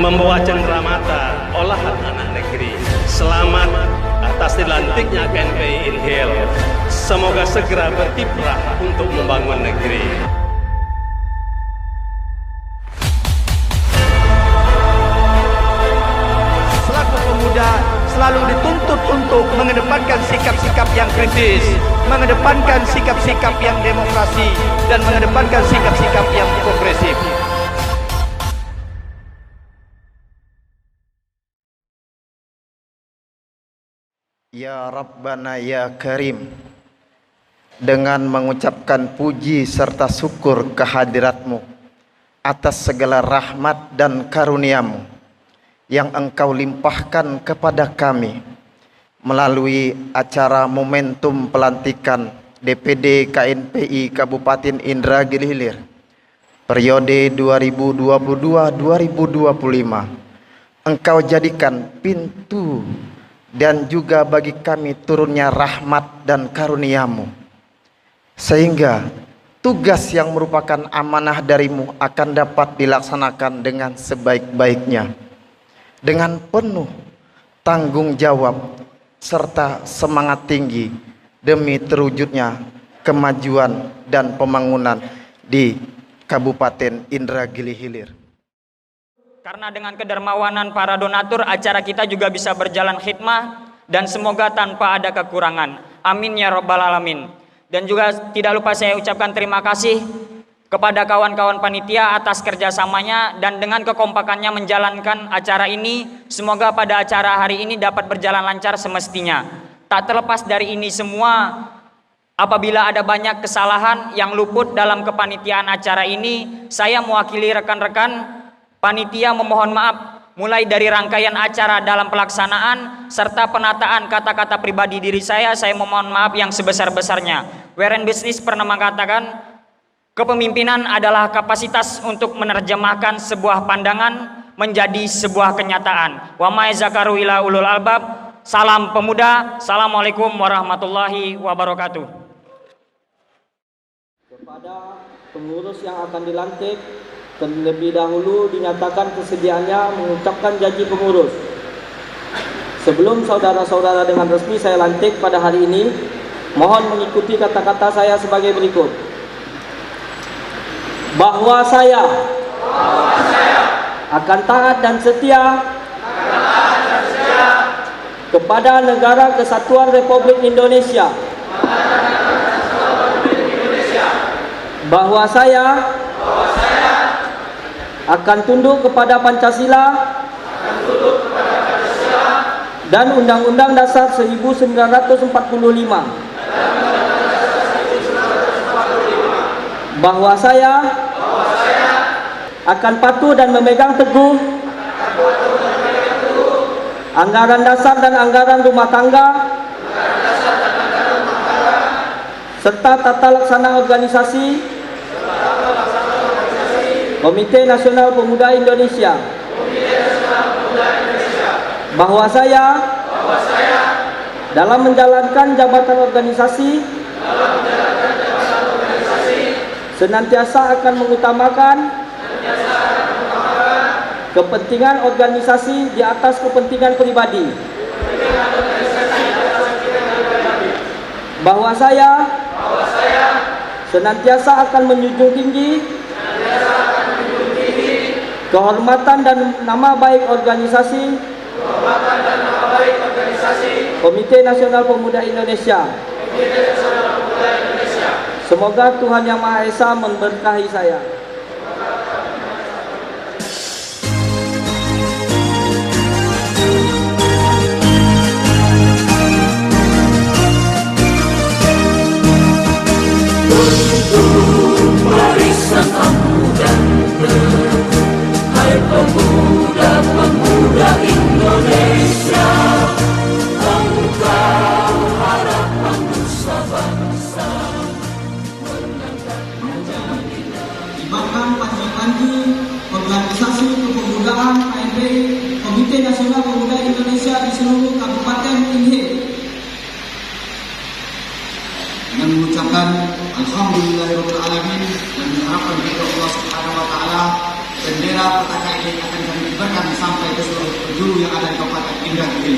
membawa cenderamata olahan anak negeri. Selamat atas dilantiknya KNPI Inhale. Semoga segera berkiprah untuk membangun negeri. Selaku pemuda selalu dituntut untuk mengedepankan sikap-sikap yang kritis, mengedepankan sikap-sikap yang demokrasi, dan mengedepankan sikap-sikap yang progresif. Ya Rabbana ya Karim, dengan mengucapkan puji serta syukur kehadirat-Mu atas segala rahmat dan karunia-Mu yang Engkau limpahkan kepada kami melalui acara momentum pelantikan DPD KNPI Kabupaten Indragiri Hilir periode 2022-2025. Engkau jadikan pintu dan juga bagi kami turunnya rahmat dan karunia-Mu, sehingga tugas yang merupakan amanah dari-Mu akan dapat dilaksanakan dengan sebaik-baiknya, dengan penuh tanggung jawab serta semangat tinggi demi terwujudnya kemajuan dan pembangunan di Kabupaten Indragiri Hilir. Karena dengan kedermawanan para donatur, acara kita juga bisa berjalan khidmah dan semoga tanpa ada kekurangan. Amin ya Rabbal Alamin. Dan juga tidak lupa saya ucapkan terima kasih kepada kawan-kawan panitia atas kerjasamanya dan dengan kekompakannya menjalankan acara ini. Semoga pada acara hari ini dapat berjalan lancar semestinya. Tak terlepas dari ini semua, apabila ada banyak kesalahan yang luput dalam kepanitiaan acara ini, saya mewakili rekan-rekan panitia memohon maaf mulai dari rangkaian acara dalam pelaksanaan serta penataan kata-kata pribadi diri saya memohon maaf yang sebesar-besarnya. Warren Business pernah mengatakan, kepemimpinan adalah kapasitas untuk menerjemahkan sebuah pandangan menjadi sebuah kenyataan. Wa ma zakaru ila ulul albab. Salam pemuda. Assalamualaikum warahmatullahi wabarakatuh. Kepada pengurus yang akan dilantik, terlebih dahulu dinyatakan kesediaannya mengucapkan janji pengurus. Sebelum saudara-saudara dengan resmi saya lantik pada hari ini, mohon mengikuti kata-kata saya sebagai berikut. Bahwa saya akan taat dan setia kepada Negara Kesatuan Republik Indonesia. Bahwa saya akan tunduk kepada Pancasila dan Undang-Undang Dasar 1945. Bahwa saya akan patuh dan memegang teguh anggaran dasar dan anggaran rumah tangga serta tata laksana organisasi Komite Nasional Pemuda Indonesia. Bahwa saya dalam menjalankan jabatan organisasi senantiasa akan mengutamakan kepentingan organisasi di atas kepentingan pribadi. Bahwa saya senantiasa akan menjunjung tinggi kehormatan dan nama baik organisasi Komite Nasional Pemuda Indonesia. Semoga Tuhan Yang Maha Esa memberkahi saya. Barisan pemuda, hai pemuda-pemuda Indonesia, engkau harapan nusa bangsa. Bahkan panji-panji organisasi kepemudaan KNPI Komite Nasional Pemuda Indonesia di seluruh Kabupaten Inhale dengan mengucapkan Alhamdulillahirobbilalamin dan mengharapkan kepada Allah Subhanahu Wa Taala bendera petakan ini akan kami kibarkan sampai ke seluruh penjuru yang ada di Kabupaten Indragiri.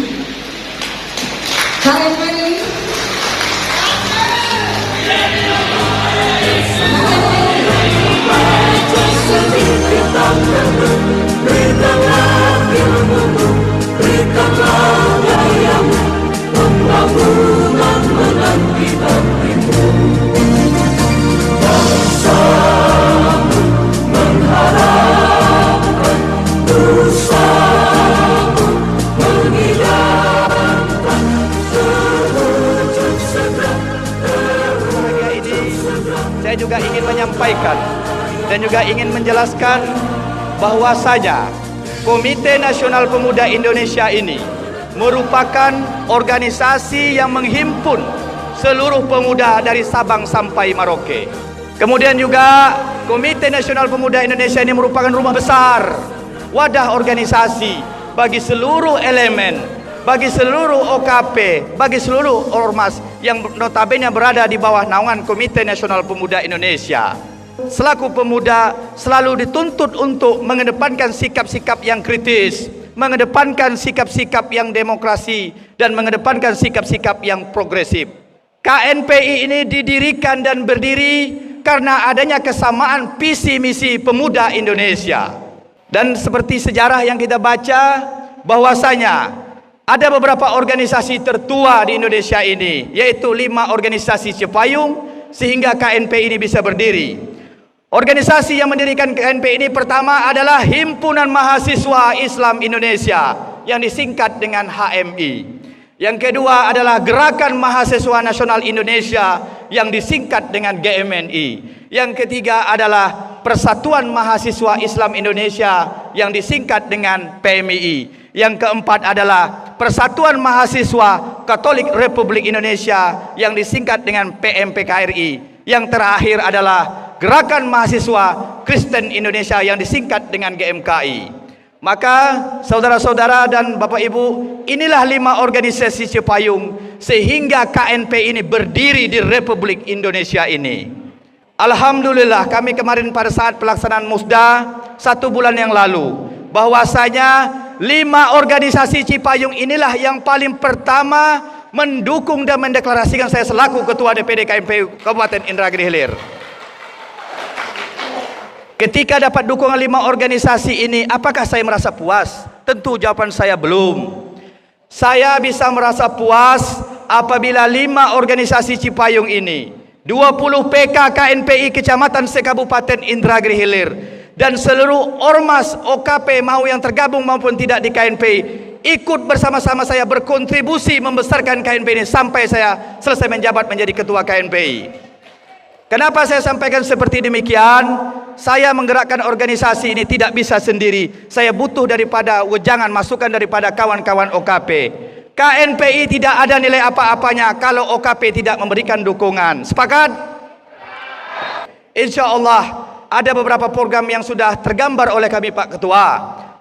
KNPI berikanlah ilmumu, berikanlah dayamu, pembangunan menanti baktimu. Bangsamu mengharapkan, nusamu mengidamkan, sewujud segera. Bahagia ini saya juga ingin menyampaikan dan juga ingin menjelaskan bahwasanya Komite Nasional Pemuda Indonesia ini merupakan organisasi yang menghimpun seluruh pemuda dari Sabang sampai Merauke. Kemudian juga Komite Nasional Pemuda Indonesia ini merupakan rumah besar, wadah organisasi bagi seluruh elemen, bagi seluruh OKP, bagi seluruh ormas yang notabene berada di bawah naungan Komite Nasional Pemuda Indonesia. Selaku pemuda selalu dituntut untuk mengedepankan sikap-sikap yang kritis, mengedepankan sikap-sikap yang demokrasi, dan mengedepankan sikap-sikap yang progresif. KNPI ini didirikan dan berdiri karena adanya kesamaan visi misi pemuda Indonesia. Dan seperti sejarah yang kita baca, bahwasanya ada beberapa organisasi tertua di Indonesia ini, yaitu 5 organisasi Cipayung, sehingga KNPI ini bisa berdiri. Organisasi yang mendirikan KNPI ini pertama adalah Himpunan Mahasiswa Islam Indonesia yang disingkat dengan HMI. Yang kedua adalah Gerakan Mahasiswa Nasional Indonesia yang disingkat dengan GMNI. Yang ketiga adalah Persatuan Mahasiswa Islam Indonesia yang disingkat dengan PMII. Yang keempat adalah Persatuan Mahasiswa Katolik Republik Indonesia yang disingkat dengan PMPKRI. Yang terakhir adalah Gerakan Mahasiswa Kristen Indonesia yang disingkat dengan GMKI. Maka saudara-saudara dan Bapak Ibu, inilah 5 organisasi Cipayung sehingga KNPI ini berdiri di Republik Indonesia ini. Alhamdulillah, kami kemarin pada saat pelaksanaan Musda 1 bulan yang lalu, bahwasanya 5 organisasi Cipayung inilah yang paling pertama mendukung dan mendeklarasikan saya selaku Ketua DPD KNPI Kabupaten Indragiri Hilir. Ketika dapat dukungan 5 organisasi ini, apakah saya merasa puas? Tentu jawaban saya belum. Saya bisa merasa puas apabila 5 organisasi Cipayung ini, 20 PK KNPI Kecamatan se-Kabupaten Indragiri Hilir, dan seluruh ormas OKP mau yang tergabung maupun tidak di KNPI ikut bersama-sama saya berkontribusi membesarkan KNPI ini sampai saya selesai menjabat menjadi Ketua KNPI. Kenapa saya sampaikan seperti demikian? Saya menggerakkan organisasi ini tidak bisa sendiri. Saya butuh daripada wejangan, masukan daripada kawan-kawan OKP. KNPI tidak ada nilai apa-apanya kalau OKP tidak memberikan dukungan. Sepakat? Insya Allah ada beberapa program yang sudah tergambar oleh kami Pak Ketua.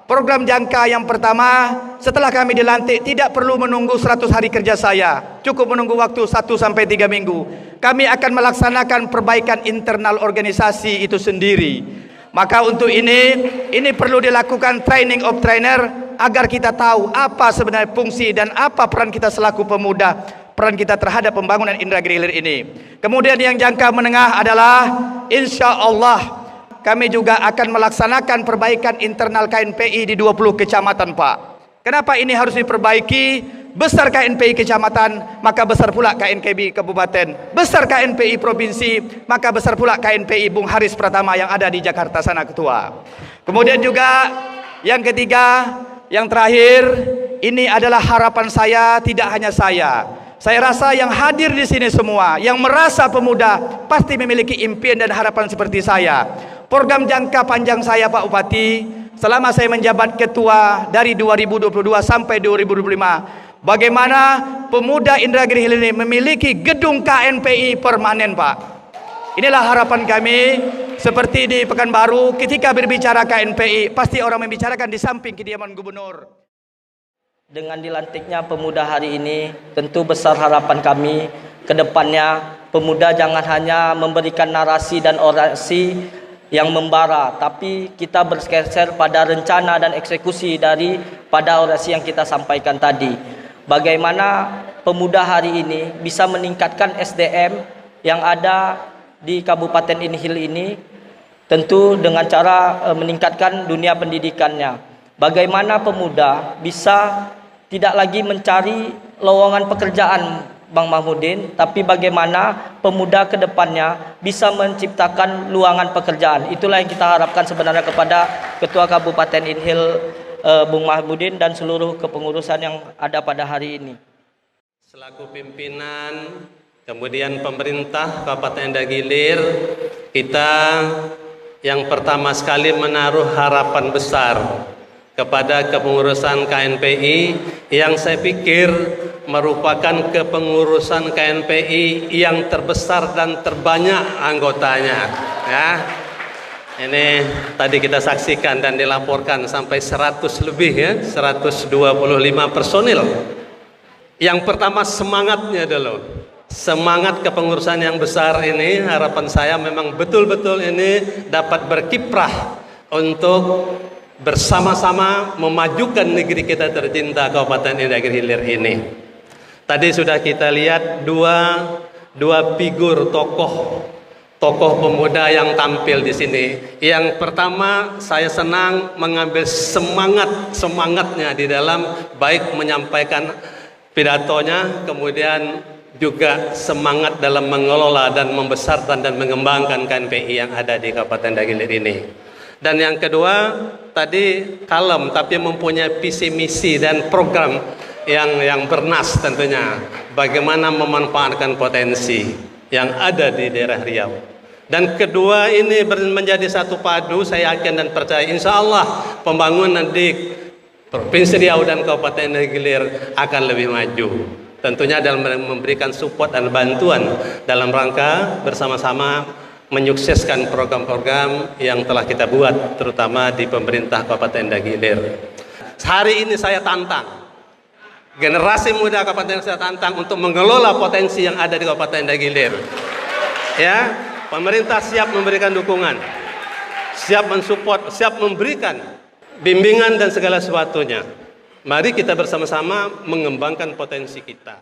Program jangka yang pertama, setelah kami dilantik tidak perlu menunggu 100 hari kerja saya, cukup menunggu waktu 1 sampai 3 minggu. Kami akan melaksanakan perbaikan internal organisasi itu sendiri. Maka untuk ini perlu dilakukan training of trainer agar kita tahu apa sebenarnya fungsi dan apa peran kita selaku pemuda, peran kita terhadap pembangunan Indragiri Hilir ini. Kemudian yang jangka menengah adalah insya Allah kami juga akan melaksanakan perbaikan internal KNPI di 20 kecamatan Pak. Kenapa ini harus diperbaiki? Besar KNPI kecamatan, maka besar pula KNPI kabupaten. Besar KNPI provinsi, maka besar pula KNPI Bung Haris Pratama yang ada di Jakarta sana Ketua. Kemudian juga yang ketiga, yang terakhir, ini adalah harapan saya, tidak hanya saya. Saya rasa yang hadir di sini semua, yang merasa pemuda, pasti memiliki impian dan harapan seperti saya. Program jangka panjang saya Pak Bupati, selama saya menjabat ketua dari 2022 sampai 2025, bagaimana pemuda Indragiri Hilir ini memiliki gedung KNPI permanen Pak. Inilah harapan kami. Seperti di Pekanbaru, ketika berbicara KNPI, pasti orang membicarakan di samping kediaman gubernur. Dengan dilantiknya pemuda hari ini, tentu besar harapan kami ke depannya pemuda jangan hanya memberikan narasi dan orasi yang membara, tapi kita bergeser pada rencana dan eksekusi pada orasi yang kita sampaikan tadi. Bagaimana pemuda hari ini bisa meningkatkan SDM yang ada di Kabupaten Inhil ini, tentu dengan cara meningkatkan dunia pendidikannya. Bagaimana pemuda bisa tidak lagi mencari lowongan pekerjaan, Bang Mahmudin, tapi bagaimana pemuda ke depannya bisa menciptakan luangan pekerjaan. Itulah yang kita harapkan sebenarnya kepada Ketua Kabupaten Inhil, Bung Mahmudin, dan seluruh kepengurusan yang ada pada hari ini. Selaku pimpinan, kemudian pemerintah Kabupaten Dagilir, kita yang pertama sekali menaruh harapan besar kepada kepengurusan KNPI yang saya pikir merupakan kepengurusan KNPI yang terbesar dan terbanyak anggotanya, ya. Ini tadi kita saksikan dan dilaporkan sampai 100 lebih, ya, 125 personil. Yang pertama semangatnya dulu, semangat kepengurusan yang besar ini, harapan saya memang betul-betul ini dapat berkiprah untuk bersama-sama memajukan negeri kita tercinta Kabupaten Dagilir ini. Tadi sudah kita lihat dua figur tokoh pemuda yang tampil di sini. Yang pertama, saya senang mengambil semangatnya di dalam baik menyampaikan pidatonya, kemudian juga semangat dalam mengelola dan membesarkan dan mengembangkan KNPI yang ada di Kabupaten Dagilir ini. Dan yang kedua, tadi kalem tapi mempunyai visi misi dan program yang bernas tentunya, bagaimana memanfaatkan potensi yang ada di daerah Riau. Dan kedua ini menjadi satu padu, saya yakin dan percaya insya Allah pembangunan di Provinsi Riau dan Kabupaten Dagilir akan lebih maju. Tentunya dalam memberikan support dan bantuan dalam rangka bersama-sama menyukseskan program-program yang telah kita buat, terutama di pemerintah Kabupaten Dagilir. Hari ini saya tantang generasi muda Kabupaten, saya tantang untuk mengelola potensi yang ada di Kabupaten Dagilir. Ya, pemerintah siap memberikan dukungan, siap mensupport, siap memberikan bimbingan dan segala sesuatunya. Mari kita bersama-sama mengembangkan potensi kita.